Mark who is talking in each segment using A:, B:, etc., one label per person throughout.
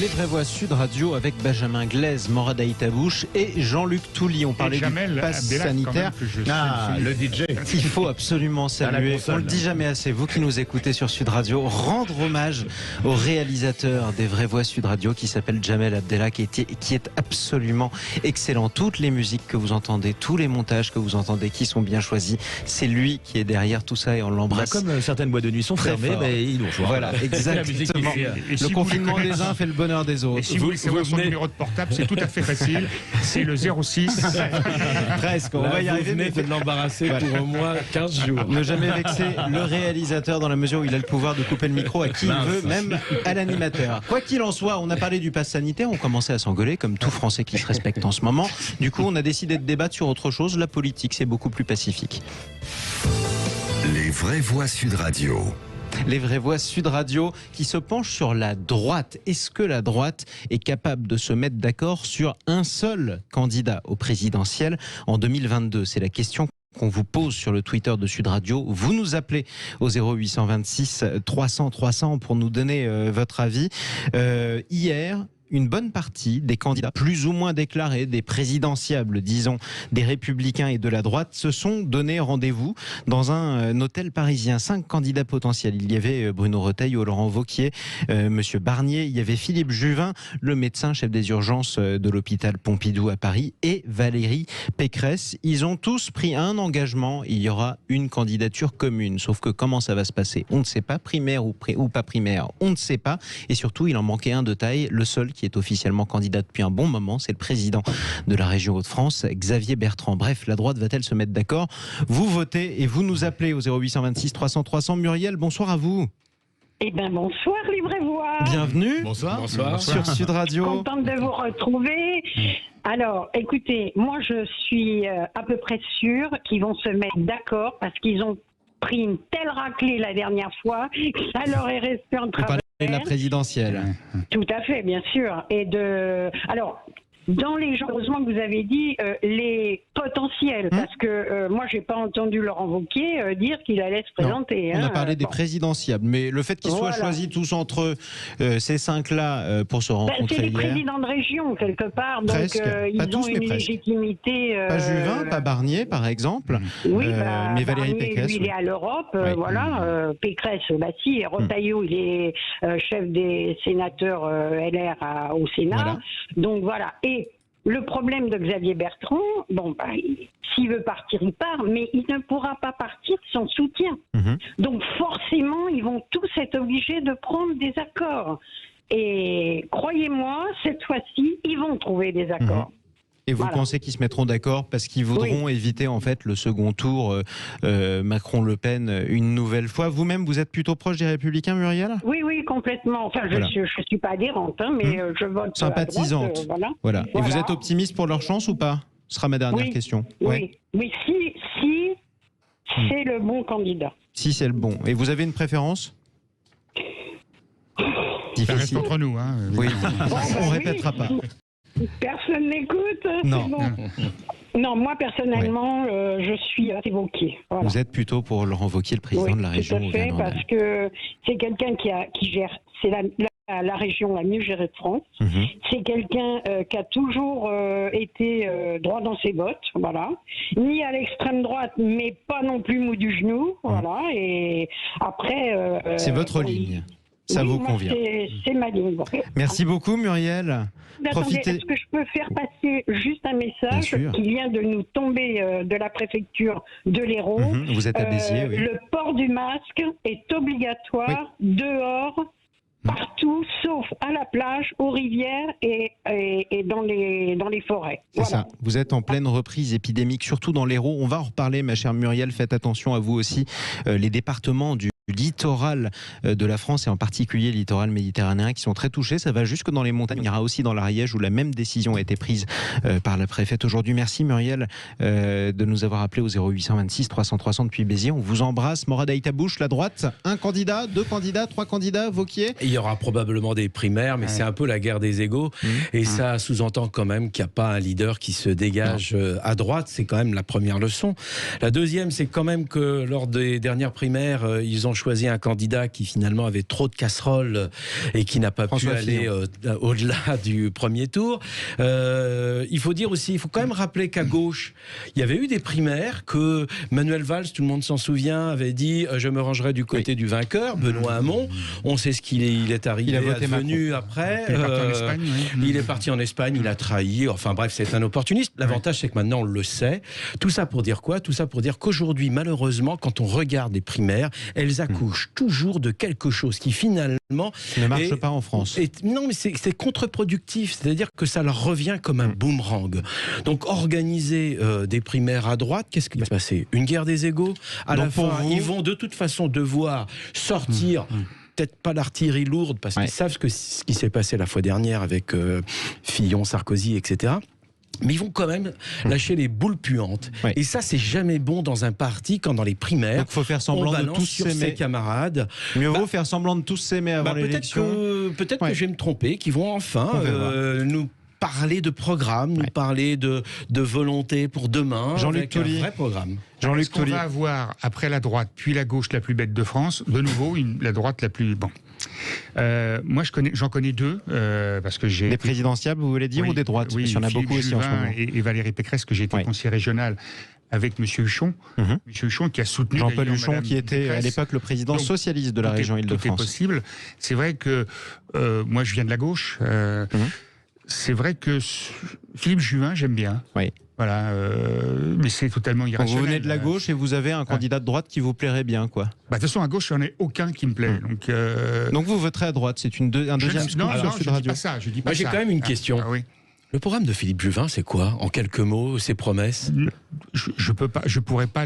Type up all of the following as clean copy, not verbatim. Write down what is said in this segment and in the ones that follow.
A: Les Vraies Voix Sud Radio avec Benjamin Glaise, Morad Aïtabouche et Jean-Luc Touly. On parlait du pass sanitaire.
B: Le DJ.
A: Il faut absolument saluer, on le dit jamais assez, vous qui nous écoutez sur Sud Radio, rendre hommage au réalisateur des Vraies Voix Sud Radio qui s'appelle Jamel Abdellah, qui est absolument excellent. Toutes les musiques que vous entendez, tous les montages que vous entendez qui sont bien choisis, c'est lui qui est derrière tout ça et on l'embrasse.
C: Comme certaines boîtes de nuit sont fermées, il nous faut.
A: Voilà, exactement. Le confinement des uns fait le bonheur des autres.
B: Et si vous voulez savoir son numéro de portable, c'est tout à fait facile. C'est le 06.
A: Presque, on va y arriver.
C: Mais de l'embarrasser pour au moins 15 jours.
A: Ne jamais vexer le réalisateur dans la mesure où il a le pouvoir de couper le micro à qui il veut, même à l'animateur. Quoi qu'il en soit, on a parlé du pass sanitaire, on commençait à s'engueuler comme tout Français qui se respecte en ce moment. Du coup, on a décidé de débattre sur autre chose. La politique, c'est beaucoup plus pacifique.
D: Les Vraies Voix Sud Radio.
A: Les Vraies Voix Sud Radio qui se penchent sur la droite. Est-ce que la droite est capable de se mettre d'accord sur un seul candidat au présidentiel en 2022 ? C'est la question qu'on vous pose sur le Twitter de Sud Radio. Vous nous appelez au 0826 300 300 pour nous donner votre avis. Hier, une bonne partie des candidats plus ou moins déclarés, des présidentiables, disons, des républicains et de la droite, se sont donné rendez-vous dans un hôtel parisien. 5 candidats potentiels. Il y avait Bruno Retailleau, Laurent Wauquiez, Monsieur Barnier, il y avait Philippe Juvin, le médecin chef des urgences de l'hôpital Pompidou à Paris, et Valérie Pécresse. Ils ont tous pris un engagement. Il y aura une candidature commune. Sauf que comment ça va se passer ? On ne sait pas, primaire ou pas primaire, on ne sait pas. Et surtout, il en manquait un de taille, le seul qui est officiellement candidat depuis un bon moment, c'est le président de la région Hauts-de-France, Xavier Bertrand. Bref, la droite va-t-elle se mettre d'accord ? Vous votez et vous nous appelez au 0826 300 300. Muriel, bonsoir à vous.
E: Eh bien, bonsoir les Vraies Voix.
A: Bienvenue.
C: Bonsoir.
A: Sur Sud Radio.
E: Contente de vous retrouver. Alors, écoutez, moi je suis à peu près sûre qu'ils vont se mettre d'accord parce qu'ils ont pris une telle raclée la dernière fois que ça leur est resté en travers.
A: De la présidentielle.
E: Tout à fait, bien sûr. Alors, dans les gens, heureusement que vous avez dit les potentiels, parce que moi, j'ai pas entendu Laurent Wauquiez dire qu'il allait se présenter.
A: Non, on a parlé des présidentiables, mais le fait qu'ils soient choisis tous entre ces 5-là pour se rencontrer
E: c'est les
A: hier.
E: présidents de région, quelque part, donc
A: Presque.
E: ils
A: Pas
E: ont
A: tous, mais
E: une
A: presque.
E: légitimité...
A: Pas Juvin, pas Barnier, par exemple.
E: Oui,
A: mais Valérie
E: Barnier,
A: Pécresse.
E: lui, il est à l'Europe,
A: Oui.
E: Pécresse, si, et Retailleau, il est chef des sénateurs LR au Sénat.
A: Voilà.
E: Donc voilà. Et le problème de Xavier Bertrand, s'il veut partir, il part, mais il ne pourra pas partir sans soutien. Donc forcément, ils vont tous être obligés de prendre des accords. Et croyez-moi, cette fois-ci, ils vont trouver des accords.
A: Et vous pensez qu'ils se mettront d'accord parce qu'ils voudront éviter en fait le second tour Macron-Le Pen une nouvelle fois. Vous-même, vous êtes plutôt proche des Républicains, Muriel ?
E: Oui, complètement. Enfin, je ne suis pas adhérente, mais je vote
A: sympathisante.
E: à droite,
A: voilà. Et vous êtes optimiste pour leur chance ou pas ? Ce sera ma dernière question.
E: Oui, si c'est le bon candidat.
A: Si c'est le bon. Et vous avez une préférence ?
B: Ça reste entre nous.
A: Oui, on répétera pas.
E: Personne n'écoute.
A: Non.
E: Bon. Non, moi personnellement, je suis assez Wauquiez. Voilà.
A: Vous êtes plutôt pour Laurent Wauquiez, le président de la région.
E: Tout à fait, parce que c'est quelqu'un qui gère. C'est la région la mieux gérée de France. C'est quelqu'un qui a toujours été droit dans ses bottes, voilà. Ni à l'extrême droite, mais pas non plus mou du genou, voilà. Et après,
A: c'est votre ligne. Ça vous convient.
E: C'est ma ligne.
A: Merci beaucoup, Muriel.
E: Attendez, est-ce que je peux faire passer juste un message qui vient de nous tomber de la préfecture de l'Hérault.
A: Vous êtes à Béziers, oui.
E: Le port du masque est obligatoire dehors, partout, sauf à la plage, aux rivières et dans les forêts.
A: C'est ça. Vous êtes en pleine reprise épidémique, surtout dans l'Hérault. On va en reparler, ma chère Muriel. Faites attention à vous aussi. Les départements du littoral de la France et en particulier le littoral méditerranéen qui sont très touchés. Ça va jusque dans les montagnes. Il y aura aussi dans l'Ariège où la même décision a été prise par la préfète aujourd'hui. Merci Muriel de nous avoir appelé au 0826 300 300 depuis Béziers. On vous embrasse. Morad Aïtabouche, la droite, un candidat, 2 candidats, 3 candidats, Wauquiez.
C: Il y aura probablement des primaires, mais c'est un peu la guerre des égos. Et ça sous-entend quand même qu'il n'y a pas un leader qui se dégage à droite. C'est quand même la première leçon. La deuxième, c'est quand même que lors des dernières primaires, ils ont ont choisi un candidat qui finalement avait trop de casseroles et qui n'a pas pu aller au-delà du premier tour. Il faut dire aussi, il faut quand même rappeler qu'à gauche, il y avait eu des primaires que Manuel Valls, tout le monde s'en souvient, avait dit je me rangerai du côté du vainqueur, Benoît Hamon. On sait ce qu'il est arrivé, advenu après.
B: Il est parti en Espagne.
C: Il est parti en Espagne, il a trahi. Enfin bref, c'est un opportuniste. L'avantage, c'est que maintenant on le sait. Tout ça pour dire quoi? Tout ça pour dire qu'aujourd'hui, malheureusement, quand on regarde les primaires, elles accouchent toujours de quelque chose qui finalement
A: ne marche pas en France.
C: Non, mais c'est contre-productif. C'est-à-dire que ça leur revient comme un boomerang. Donc organiser des primaires à droite, qu'est-ce qui va se passer? Une guerre des égos. À la fin, ils vont de toute façon devoir sortir. Peut-être pas l'artillerie lourde, parce qu'ils savent ce qui s'est passé la fois dernière avec Fillon, Sarkozy, etc. Mais ils vont quand même lâcher les boules puantes. Et ça, c'est jamais bon dans un parti quand dans les primaires,
A: donc faut faire semblant
C: on
A: de tous
C: sur
A: s'aimer.
C: ses camarades.
A: Mieux vaut faire semblant de tous s'aimer avant l'élection.
C: Peut-être que je vais me tromper, qu'ils vont enfin nous parler de programme, nous parler de volonté pour demain,
A: Jean-Luc
C: avec
A: Touly.
C: un vrai programme.
B: Est-ce qu'on va avoir, après la droite, puis la gauche la plus bête de France, de nouveau la droite la plus... Bon. Moi, j'en connais deux, parce que j'ai...
A: Des présidentiables, vous voulez dire, ou des droites?
B: Oui,
A: parce qu'il y en a beaucoup aussi en ce moment.
B: Et Valérie Pécresse, que j'ai été conseiller régional avec M. Huchon. M. Huchon qui a soutenu...
A: Jean-Paul Huchon, qui était à l'époque le président socialiste de la région Île-de-France.
B: Tout est possible. C'est vrai que moi, je viens de la gauche. C'est vrai que Philippe Juvin, j'aime bien.
A: Oui.
B: Voilà, mais c'est totalement irrationnel.
A: Vous venez de la gauche et vous avez un candidat de droite qui vous plairait bien, quoi.
B: De toute façon, à gauche, il n'y en a aucun qui me plaît. Donc vous
A: voterez à droite, c'est un deuxième scoop sur Sud Radio.
B: Dis pas ça, je dis pas
C: Moi, j'ai
B: ça.
C: quand même une question.
B: Oui.
C: Le programme de Philippe Juvin, c'est quoi? En quelques mots, ses promesses?
B: Je pourrais pas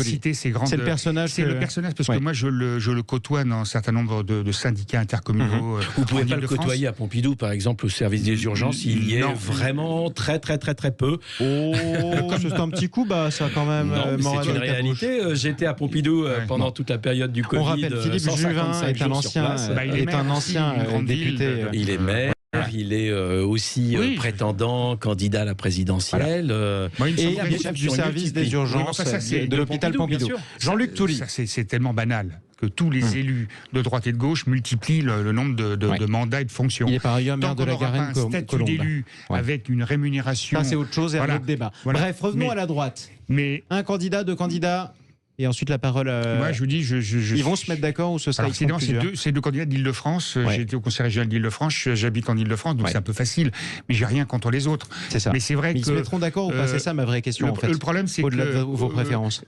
B: citer ces grandes...
A: C'est le personnage.
B: C'est le personnage, parce que moi, je le côtoie dans un certain nombre de syndicats intercommunaux.
C: Vous pouvez pas le côtoyer à Pompidou, par exemple, au service des urgences, il y est vraiment très peu.
A: Oh, c'est un petit coup, ça quand même...
C: Non, mais c'est une réalité. J'étais à Pompidou pendant toute la période du Covid.
A: On rappelle, Philippe Juvin est un ancien député.
C: Il est maire. Il est aussi prétendant, candidat à la présidentielle.
A: Et chef du service des urgences de l'hôpital Pompidou. Jean-Luc Touly.
B: C'est tellement banal que tous les élus de droite et de gauche multiplient le nombre de mandats et de fonctions.
A: Il est par ailleurs maire de la Garenne-Colombe.
B: Tant qu'on n'aura pas un statut d'élu avec une rémunération...
A: Ça, c'est autre chose et un autre débat. Bref, revenons à la droite. Un candidat, deux candidats... Et ensuite la parole.
B: Moi, je vous dis,
A: ils vont se mettre d'accord ou ce sera
B: c'est deux candidats d'Île-de-France. J'ai été au conseil régional d'Île-de-France. J'habite en Île-de-France, donc c'est un peu facile. Mais j'ai rien contre les autres.
A: C'est ça.
B: Mais c'est vrai
A: ils se mettront d'accord ou pas? C'est ça ma vraie question.
B: Le problème, c'est
A: au-delà de vos préférences.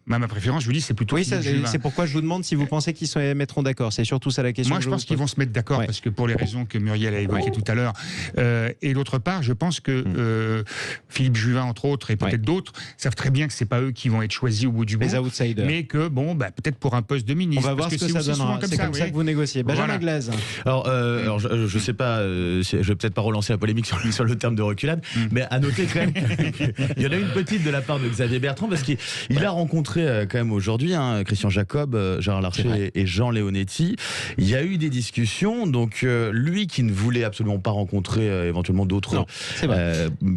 B: Ma préférence, je vous dis, c'est plutôt...
A: c'est pourquoi je vous demande si vous pensez qu'ils se mettront d'accord. C'est surtout ça la question.
B: Moi, je pense qu'ils vont se mettre d'accord, parce que pour les raisons que Muriel a évoquées tout à l'heure. Et d'autre part, je pense que Philippe Juvin, entre autres, et peut-être d'autres, savent très bien que c'est pas eux qui vont être choisis au bout du bout.
A: Les outsiders.
B: Mais que, peut-être pour un poste de ministre.
A: On va voir ce que ça donnera. C'est comme ça que vous négociez. Benjamin Glaise.
F: Alors, je sais pas, je vais peut-être pas relancer la polémique sur le terme de reculade, mais à noter quand même qu'il y en a une petite de la part de Xavier Bertrand, parce qu'il a rencontré quand même aujourd'hui Christian Jacob, Gérard Larcher et Jean Leonetti. Il y a eu des discussions, donc lui qui ne voulait absolument pas rencontrer éventuellement d'autres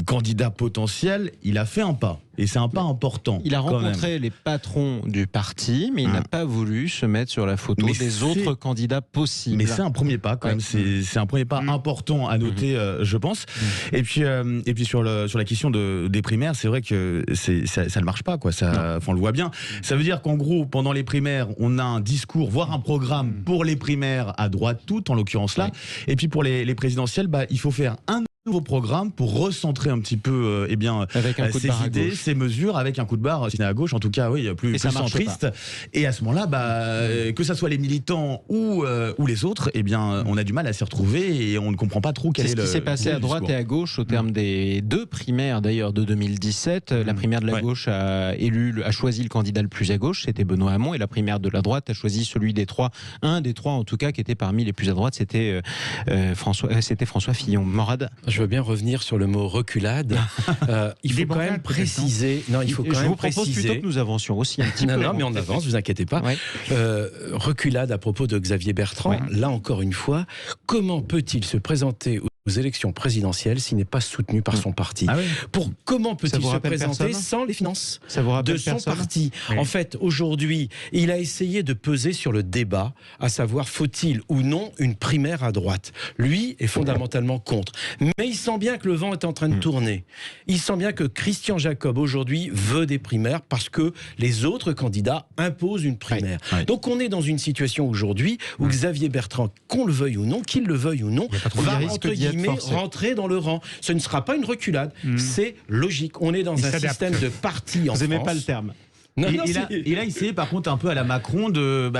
F: candidats potentiels, il a fait un pas. Et c'est un pas important.
A: Il a rencontré les patrons du parti, mais il n'a pas voulu se mettre sur la photo des autres candidats possibles.
F: Mais c'est un premier pas quand même. C'est un premier pas important à noter, je pense. Et puis sur la question des primaires, c'est vrai que ça ne marche pas, quoi. On le voit bien. Ça veut dire qu'en gros, pendant les primaires, on a un discours, voire un programme pour les primaires à droite toutes, en l'occurrence là. Et puis pour les présidentielles, il faut faire un nouveau programme pour recentrer un petit peu ces idées, ces mesures, avec un coup de barre à gauche, en tout cas plus centriste. Et à ce moment-là, que ça soit les militants ou les autres, on a du mal à s'y retrouver et on ne comprend pas trop quel est le...
A: C'est ce qui s'est passé à droite et à gauche au terme des deux primaires d'ailleurs de 2017. La primaire de la gauche a choisi le candidat le plus à gauche, c'était Benoît Hamon, et la primaire de la droite a choisi celui des trois, un des trois en tout cas qui était parmi les plus à droite, c'était François Fillon. Morad.
C: Je veux bien revenir sur le mot reculade. Il faut quand même préciser. Non, il faut quand même préciser. Je vous propose plutôt que
A: nous avancions aussi un petit peu.
C: Non, mais on avance, vous inquiétez pas. Reculade à propos de Xavier Bertrand. Là encore une fois, comment peut-il se présenter aux élections présidentielles s'il n'est pas soutenu par son parti.
F: Ah oui.
C: Comment peut-il se présenter
A: personne
C: sans les finances
A: de
C: son parti? En fait, aujourd'hui, il a essayé de peser sur le débat, à savoir faut-il ou non une primaire à droite. Lui est fondamentalement contre. Mais il sent bien que le vent est en train de tourner. Il sent bien que Christian Jacob aujourd'hui veut des primaires parce que les autres candidats imposent une primaire. Donc on est dans une situation aujourd'hui où Xavier Bertrand, qu'on le veuille ou non, qu'il le veuille ou non, va entre guillemets rentrer dans le rang. Ce ne sera pas une reculade, c'est logique. On est dans un système de parti en France.
A: Vous n'aimez pas le terme.
F: Il a essayé par contre un peu à la Macron de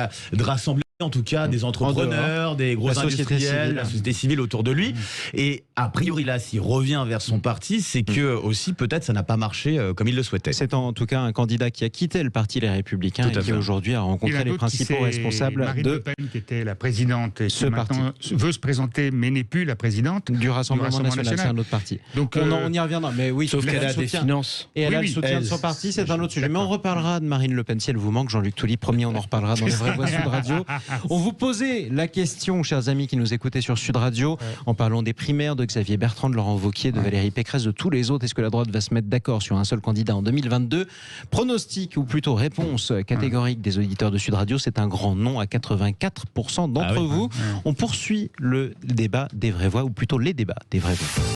F: rassembler en tout cas des entrepreneurs, des gros industriels, la société civile autour de lui. Et a priori là, s'il revient vers son parti, c'est que aussi peut-être ça n'a pas marché comme il le souhaitait.
A: C'est en tout cas un candidat qui a quitté le parti Les Républicains et qui aujourd'hui a rencontré les principaux responsables
B: Marine
A: de
B: Le Pen, qui était la présidente et qui maintenant veut se présenter mais n'est plus la présidente
A: du Rassemblement national. C'est un autre parti. Donc on y reviendra. Mais oui,
C: sauf qu'elle a des finances.
A: Et elle a le soutien de son parti, c'est un autre sujet. Mais on reparlera de Marine Le Pen si elle vous manque. Jean-Luc Touly, promis, on en reparlera dans les vraies voix Sud Radio. On vous posait la question, chers amis qui nous écoutaient sur Sud Radio, en parlant des primaires de Xavier Bertrand, de Laurent Wauquiez, de Valérie Pécresse, de tous les autres. Est-ce que la droite va se mettre d'accord sur un seul candidat en 2022 ? Pronostic, ou plutôt réponse catégorique des auditeurs de Sud Radio, c'est un grand non à 84% d'entre vous. On poursuit le débat des vraies voix, ou plutôt les débats des vraies voix.